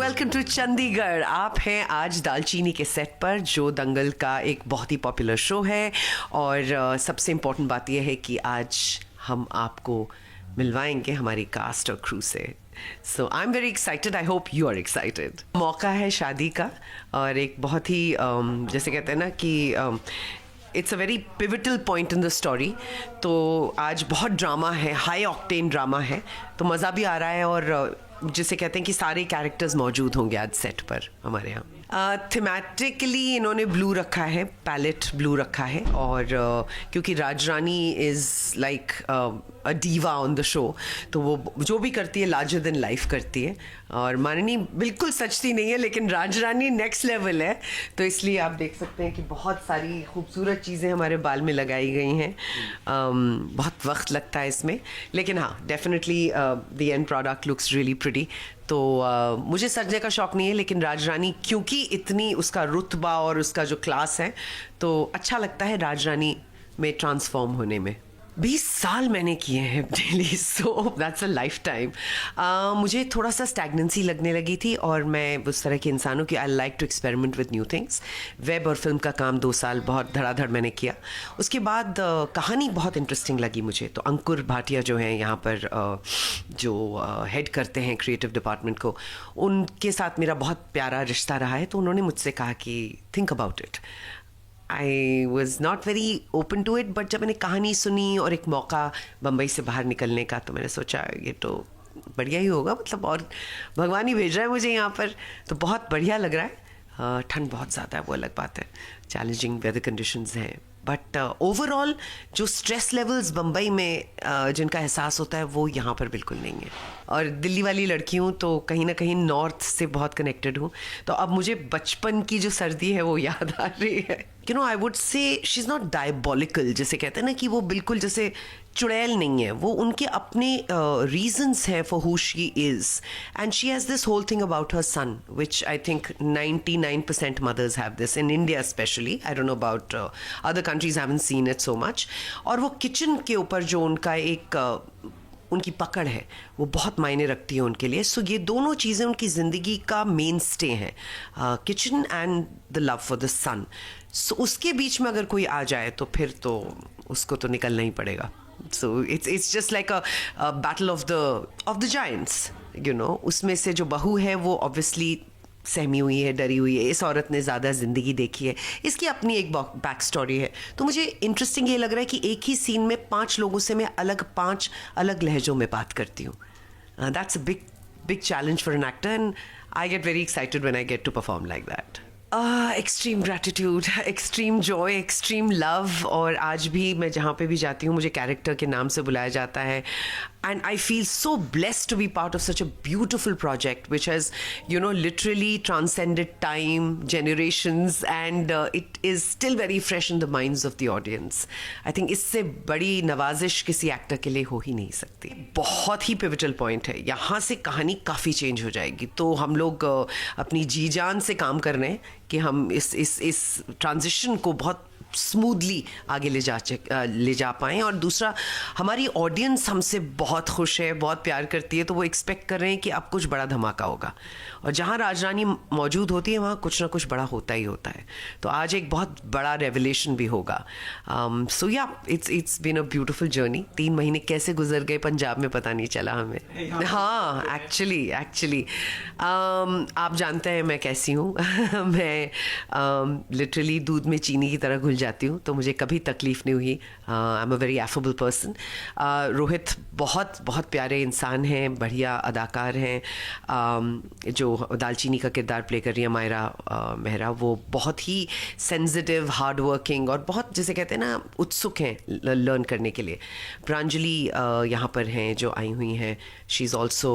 Welcome to Chandigarh. आप हैं आज दालचीनी के सेट पर, जो दंगल का एक बहुत ही पॉपुलर शो है। और सबसे इम्पोर्टेंट बात यह है कि आज हम आपको मिलवाएंगे हमारी कास्ट और क्रू से। So I am very excited, I hope you are excited. मौका है शादी का और एक बहुत ही जैसे कहते हैं ना कि it's a very pivotal point in the story. तो आज बहुत ड्रामा है, हाई ऑक्टेन ड्रामा है, तो मज़ा भी आ रहा है। और जिसे कहते हैं कि सारे कैरेक्टर्स मौजूद होंगे आज सेट पर हमारे यहाँ। थीमेटिकली इन्होंने ब्लू रखा है, पैलेट ब्लू रखा है। और क्योंकि Rajrani is like a diva on the show, तो वो जो भी करती है लार्जर देन लाइफ करती है। और माननी बिल्कुल सचती नहीं है, लेकिन राजरानी नेक्स्ट लेवल है। तो इसलिए आप देख सकते हैं कि बहुत सारी खूबसूरत चीज़ें हमारे बाल में लगाई गई हैं। बहुत वक्त लगता है इसमें, लेकिन हाँ, definitely the end product looks really pretty. तो मुझे सजने का शौक नहीं है, लेकिन राजरानी क्योंकि इतनी उसका रुतबा और उसका जो क्लास है, तो अच्छा लगता है राजरानी में ट्रांसफॉर्म होने में। 20 साल मैंने किए हैं daily, so that's a life time. मुझे थोड़ा सा स्टैग्नेंसी लगने लगी थी, और मैं उस तरह के इंसान हूँ कि I like to experiment with new things. Web और फिल्म का काम 2 साल बहुत धड़ाधड़ मैंने किया। उसके बाद कहानी बहुत इंटरेस्टिंग लगी मुझे। तो अंकुर भाटिया जो हैं यहाँ पर जो हेड करते हैं क्रिएटिव डिपार्टमेंट को, उनके साथ मेरा बहुत प्यारा रिश्ता रहा है। तो उन्होंने मुझसे कहा कि think about it. I was not very open to it, but जब मैंने कहानी सुनी और एक मौका बम्बई से बाहर निकलने का, तो मैंने सोचा ये तो बढ़िया ही होगा, मतलब और भगवान ही भेज रहा है मुझे यहाँ पर, तो बहुत बढ़िया लग रहा है। ठंड बहुत ज़्यादा है, वो अलग बात है, चैलेंजिंग वेदर कंडीशंस हैं, बट ओवरऑल जो स्ट्रेस लेवल्स बम्बई में जिनका एहसास होता है, वो यहाँ पर बिल्कुल नहीं है। और दिल्ली वाली लड़की हूँ, तो कहीं ना कहीं नॉर्थ से बहुत कनेक्टेड हूँ। तो अब मुझे बचपन की जो सर्दी है वो याद आ रही है। You know, I would say she is not diabolical, जैसे कहते हैं ना कि वो बिल्कुल जैसे चुड़ैल नहीं है। वो उनके अपने रीजंस हैं for who she is, and she has this whole thing about her son, which I think 99% mothers have this in India especially. I don't know about other countries, haven't seen it so much. और वो kitchen के ऊपर जो उनका एक उनकी पकड़ है, वो बहुत मायने रखती है उनके लिए। सो ये दोनों चीज़ें उनकी ज़िंदगी का मेन स्टे हैं, kitchen and the love for the son. So उसके बीच में अगर कोई आ जाए, तो फिर तो उसको तो निकलना ही पड़ेगा। So it's just like a battle of the giants, you know. उसमें से जो बहू है वो obviously सहमी हुई है, डरी हुई है। इस औरत ने ज़्यादा ज़िंदगी देखी है, इसकी अपनी एक बैक स्टोरी है। तो मुझे इंटरेस्टिंग ये लग रहा है कि एक ही सीन में 5 लोगों से मैं 5 अलग लहजों में बात करती हूँ। That's a big challenge for an actor, and I get very excited when I get to perform like that. Extreme gratitude, extreme Joy, extreme love. और आज भी मैं जहाँ पे भी जाती हूँ, मुझे कैरेक्टर के नाम से बुलाया जाता है। And I feel so blessed to be part of such a beautiful project which has, you know, literally transcended time, generations, and it is still very fresh in the minds of the audience. I think इससे बड़ी नवाजिश किसी actor के लिए हो ही नहीं सकती। बहुत ही pivotal point है, यहाँ से कहानी काफ़ी चेंज हो जाएगी। तो हम लोग अपनी जी जान से काम कर रहे हैं कि हम इस ट्रांजिशन को बहुत स्मूथली आगे ले जा पाएँ। और दूसरा, हमारी ऑडियंस हमसे बहुत खुश है, बहुत प्यार करती है, तो वो एक्सपेक्ट कर रहे हैं कि अब कुछ बड़ा धमाका होगा। और जहाँ राजरानी मौजूद होती है, वहाँ कुछ ना कुछ बड़ा होता ही होता है। तो आज एक बहुत बड़ा रेवलेशन भी होगा। So yeah, it's been a beautiful journey. 3 महीने कैसे गुजर गए पंजाब में पता नहीं चला हमें। हाँ, एक्चुअली आप जानते हैं मैं कैसी हूँ। मैं लिटरली दूध में चीनी की तरह घुल जाती हूँ, तो मुझे कभी तकलीफ़ नहीं हुई। I am a very affable person. Rohit बहुत बहुत प्यारे इंसान हैं, बढ़िया अदाकार हैं। जो दालचीनी का किरदार प्ले कर रही है मायरा मेहरा, वो बहुत ही सेंसिटिव, हार्ड वर्किंग और बहुत, जैसे कहते हैं ना, उत्सुक हैं लर्न करने के लिए। प्रांजलि यहाँ पर हैं जो आई हुई हैं, she is also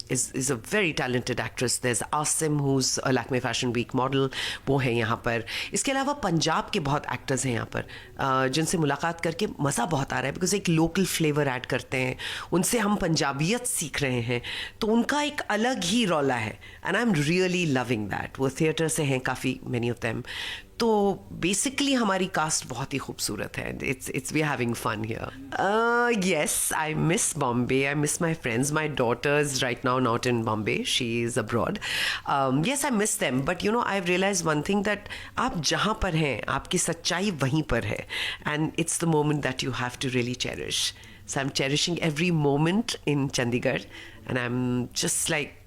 is a very talented actress. There's Asim, who's a Lakme Fashion Week model, वो है यहाँ पर। इसके अलावा पंजाब के बहुत एक्टर्स हैं यहाँ पर, जिनसे मुलाकात करके मज़ा बहुत आ रहा है, बिकॉज एक लोकल फ्लेवर ऐड करते हैं, उनसे हम पंजाबियत सीख रहे हैं, तो उनका एक अलग ही रौला है, and I am really loving that. वो थिएटर से हैं काफ़ी, मैनी ऑफ देम। तो बेसिकली हमारी कास्ट बहुत ही खूबसूरत है. It's we are having fun here. Yes, I miss Bombay. I miss my friends. My daughter's right now not in Bombay. She is abroad. Yes, I miss them. But you know, I realise one thing, that आप जहाँ पर हैं आपकी सच्चाई वहीं पर है. And it's the moment that you have to really cherish. So I'm cherishing every moment in Chandigarh, and I'm just like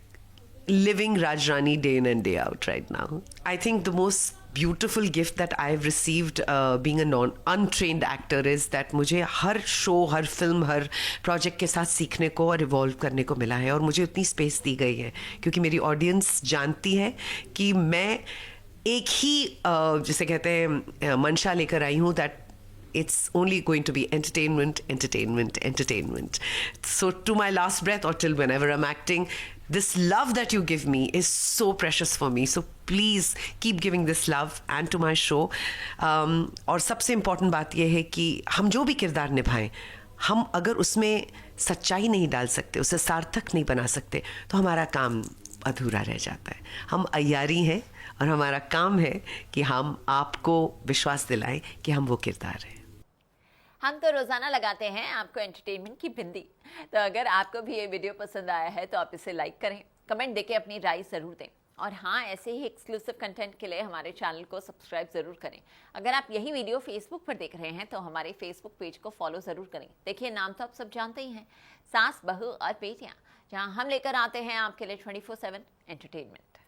living Rajrani day in and day out right now. I think the most beautiful gift that I've received being a untrained actor is that मुझे हर show, हर film, हर project के साथ सीखने को और evolve करने को मिला है. और मुझे उतनी स्पेस दी गई है क्योंकि मेरी ऑडियंस जानती है कि मैं एक ही जिसे कहते हैं मंशा लेकर आई हूँ, that it's only going to be entertainment, entertainment, entertainment. So to my last breath, or till whenever I'm acting, this love that you give me is so precious for me. So please keep giving this love and to my show. और सबसे important बात यह है कि हम जो भी किरदार निभाएं, हम अगर उसमें सच्चाई नहीं डाल सकते, उसे सार्थक नहीं बना सकते, तो हमारा काम अधूरा रह जाता है. हम अय्यारी हैं और हमारा काम है कि हम आपको विश्वास दिलाएं कि हम वो किरदार हैं. हम तो रोज़ाना लगाते हैं आपको एंटरटेनमेंट की बिंदी. तो अगर आपको भी ये वीडियो पसंद आया है तो आप इसे लाइक करें, कमेंट देके अपनी राय ज़रूर दें. और हाँ, ऐसे ही एक्सक्लूसिव कंटेंट के लिए हमारे चैनल को सब्सक्राइब ज़रूर करें. अगर आप यही वीडियो फेसबुक पर देख रहे हैं तो हमारे फेसबुक पेज को फॉलो ज़रूर करें. देखिए, नाम तो आप सब जानते ही हैं, सास, बहू और बेटियाँ, जहाँ हम लेकर आते हैं आपके लिए 24/7 एंटरटेनमेंट.